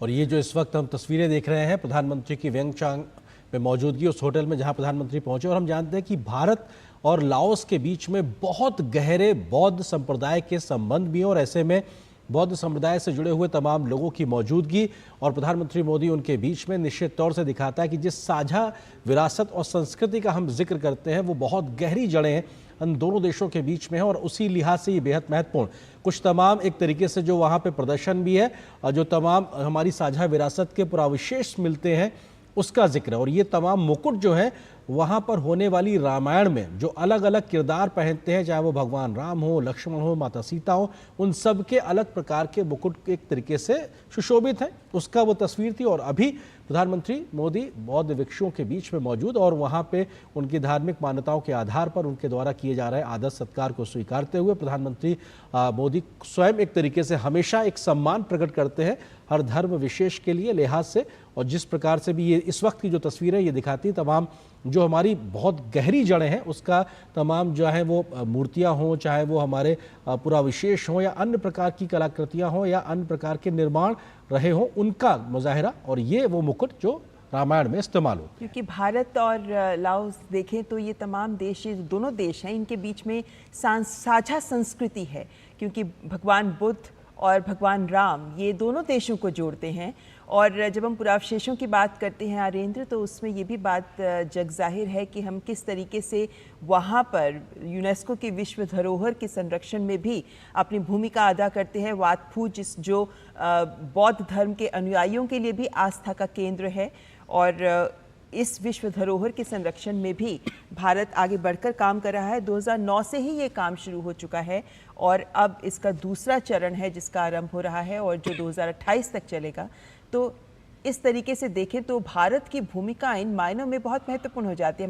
और ये जो इस वक्त हम तस्वीरें देख रहे हैं प्रधानमंत्री की व्यंगचांग में मौजूदगी उस होटल में जहां प्रधानमंत्री पहुंचे, और हम जानते हैं कि भारत और लाओस के बीच में बहुत गहरे बौद्ध संप्रदाय के संबंध भी हैं, और ऐसे में बौद्ध समुदाय से जुड़े हुए तमाम लोगों की मौजूदगी और प्रधानमंत्री मोदी उनके बीच में निश्चित तौर से दिखाता है कि जिस साझा विरासत और संस्कृति का हम जिक्र करते हैं वो बहुत गहरी जड़ें हैं इन दोनों देशों के बीच में है, और उसी लिहाज से ये बेहद महत्वपूर्ण कुछ तमाम एक तरीके से जो वहाँ पे प्रदर्शन भी है और जो तमाम हमारी साझा विरासत के पुराविशेष मिलते हैं उसका जिक्र। और ये तमाम मुकुट जो है वहाँ पर होने वाली रामायण में जो अलग अलग किरदार पहनते हैं, चाहे वो भगवान राम हो, लक्ष्मण हो, माता सीता हो, उन सब के अलग प्रकार के मुकुट एक तरीके से सुशोभित है, उसका वो तस्वीर थी। और अभी प्रधानमंत्री मोदी बौद्ध भिक्षुओं के बीच में मौजूद और वहाँ पे उनकी धार्मिक मान्यताओं के आधार पर उनके द्वारा किए जा रहे आदर सत्कार को स्वीकारते हुए प्रधानमंत्री मोदी स्वयं एक तरीके से हमेशा एक सम्मान प्रकट करते हैं हर धर्म विशेष के लिए लिहाज से। और जिस प्रकार से भी ये इस वक्त की जो तस्वीरें ये दिखाती है तमाम जो हमारी बहुत गहरी जड़ें हैं उसका तमाम जो है वो मूर्तियां हों, चाहे वो हमारे पुराविशेष हों या अन्य प्रकार की कलाकृतियां हों या अन्य प्रकार के निर्माण रहे हों, उनका मुजाहिरा और ये वो मुकुट जो रामायण में इस्तेमाल हो। क्योंकि भारत और लाओस देखें तो ये तमाम देश, ये दोनों देश हैं, इनके बीच में साझा संस्कृति है, क्योंकि भगवान बुद्ध और भगवान राम ये दोनों देशों को जोड़ते हैं। और जब हम पुरावशेषों की बात करते हैं आर्येंद्र, तो उसमें ये भी बात जग जाहिर है कि हम किस तरीके से वहाँ पर यूनेस्को की विश्व धरोहर के संरक्षण में भी अपनी भूमिका अदा करते हैं। वात फू जो बौद्ध धर्म के अनुयायियों के लिए भी आस्था का केंद्र है, और इस विश्व धरोहर के संरक्षण में भी भारत आगे बढ़कर काम कर रहा है। 2009 से ही ये काम शुरू हो चुका है और अब इसका दूसरा चरण है जिसका आरंभ हो रहा है और जो 2028 तक चलेगा। तो इस तरीके से देखें तो भारत की भूमिका इन मायनों में बहुत महत्वपूर्ण हो जाती है।